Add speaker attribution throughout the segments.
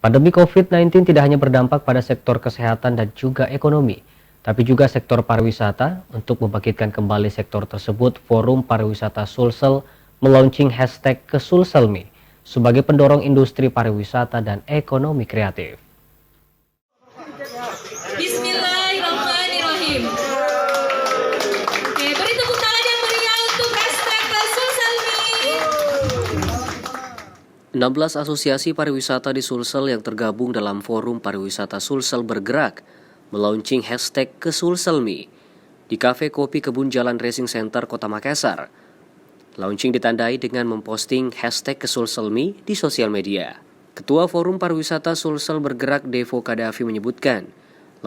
Speaker 1: Pandemi COVID-19 tidak hanya berdampak pada sektor kesehatan dan juga ekonomi, tapi juga sektor pariwisata. Untuk membangkitkan kembali sektor tersebut, Forum Pariwisata Sulsel melaunching hashtag #Kesulselmi sebagai pendorong industri pariwisata dan ekonomi kreatif.
Speaker 2: Bismillahirrahmanirrahim. Oke, beri tepuk tangan yang meriah untuk hashtag Kesulselmi.
Speaker 3: 16 asosiasi pariwisata di Sulsel yang tergabung dalam Forum Pariwisata Sulsel bergerak melaunching hashtag #Kesulselmi di Kafe Kopi Kebun Jalan Racing Center Kota Makassar. Launching ditandai dengan memposting hashtag #Kesulselmi di sosial media. Ketua Forum Pariwisata Sulsel bergerak Devo Kadafi menyebutkan,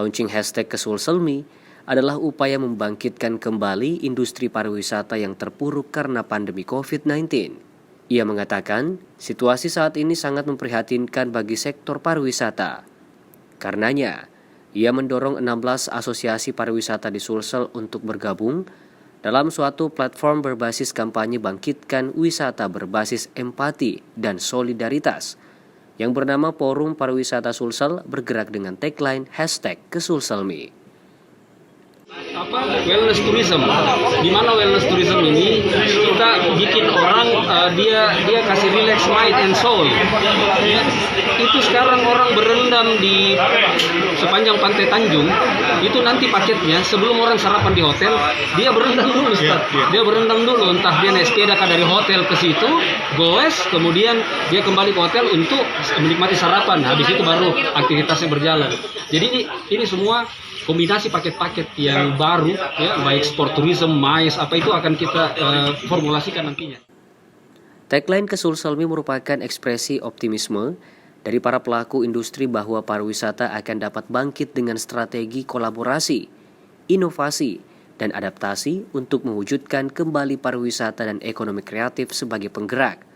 Speaker 3: launching hashtag #Kesulselmi adalah upaya membangkitkan kembali industri pariwisata yang terpuruk karena pandemi COVID-19. Ia mengatakan, situasi saat ini sangat memprihatinkan bagi sektor pariwisata. Karenanya, ia mendorong 16 asosiasi pariwisata di Sulsel untuk bergabung dalam suatu platform berbasis kampanye bangkitkan wisata berbasis empati dan solidaritas yang bernama Forum Pariwisata Sulsel bergerak dengan tagline #Kesulselmi.
Speaker 4: Wellness tourism. Di mana wellness tourism ini kita bikin orang dia kasih relax mind and soul. Ya, itu sekarang orang berendam di sepanjang Pantai Tanjung. Itu nanti paketnya sebelum orang sarapan di hotel, dia berendam dulu, Ustaz. Dia berendam dulu, entah dia naik sepeda dari hotel ke situ, goes, kemudian dia kembali ke hotel untuk menikmati sarapan. Habis itu baru aktivitasnya berjalan. Jadi ini semua kombinasi paket-paket yang baru, ya, baik sport tourism, MICE, apa itu akan kita formulasikan nantinya.
Speaker 3: Tagline Kesulselmi merupakan ekspresi optimisme dari para pelaku industri bahwa pariwisata akan dapat bangkit dengan strategi kolaborasi, inovasi, dan adaptasi untuk mewujudkan kembali pariwisata dan ekonomi kreatif sebagai penggerak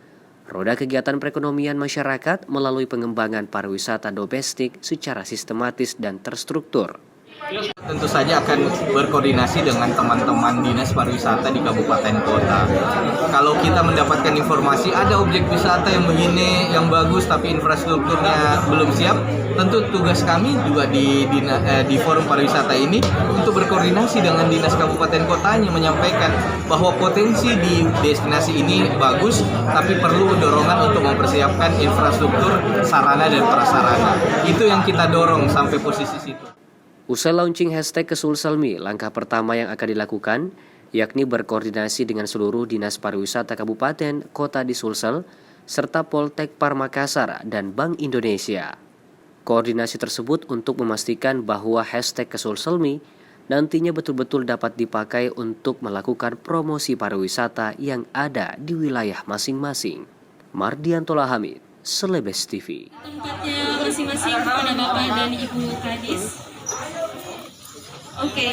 Speaker 3: roda kegiatan perekonomian masyarakat melalui pengembangan pariwisata domestik secara sistematis dan terstruktur.
Speaker 5: Tentu saja akan berkoordinasi dengan teman-teman dinas pariwisata di kabupaten kota. Kalau kita mendapatkan informasi ada objek wisata yang begini, yang bagus tapi infrastrukturnya belum siap, tentu tugas kami juga di forum pariwisata ini untuk berkoordinasi dengan dinas kabupaten kotanya menyampaikan bahwa potensi di destinasi ini bagus, tapi perlu dorongan untuk mempersiapkan infrastruktur sarana dan prasarana. Itu yang kita dorong sampai posisi situ.
Speaker 3: Usai launching hashtag #Kesulselmi, langkah pertama yang akan dilakukan yakni berkoordinasi dengan seluruh dinas pariwisata kabupaten kota di Sulsel serta Poltekpar Makassar dan Bank Indonesia. Koordinasi tersebut untuk memastikan bahwa hashtag #Kesulselmi nantinya betul-betul dapat dipakai untuk melakukan promosi pariwisata yang ada di wilayah masing-masing. Mardiantola Hamid, Selebes TV.
Speaker 2: Tempatnya masing-masing kepada Bapak dan Ibu Kadis. Oke.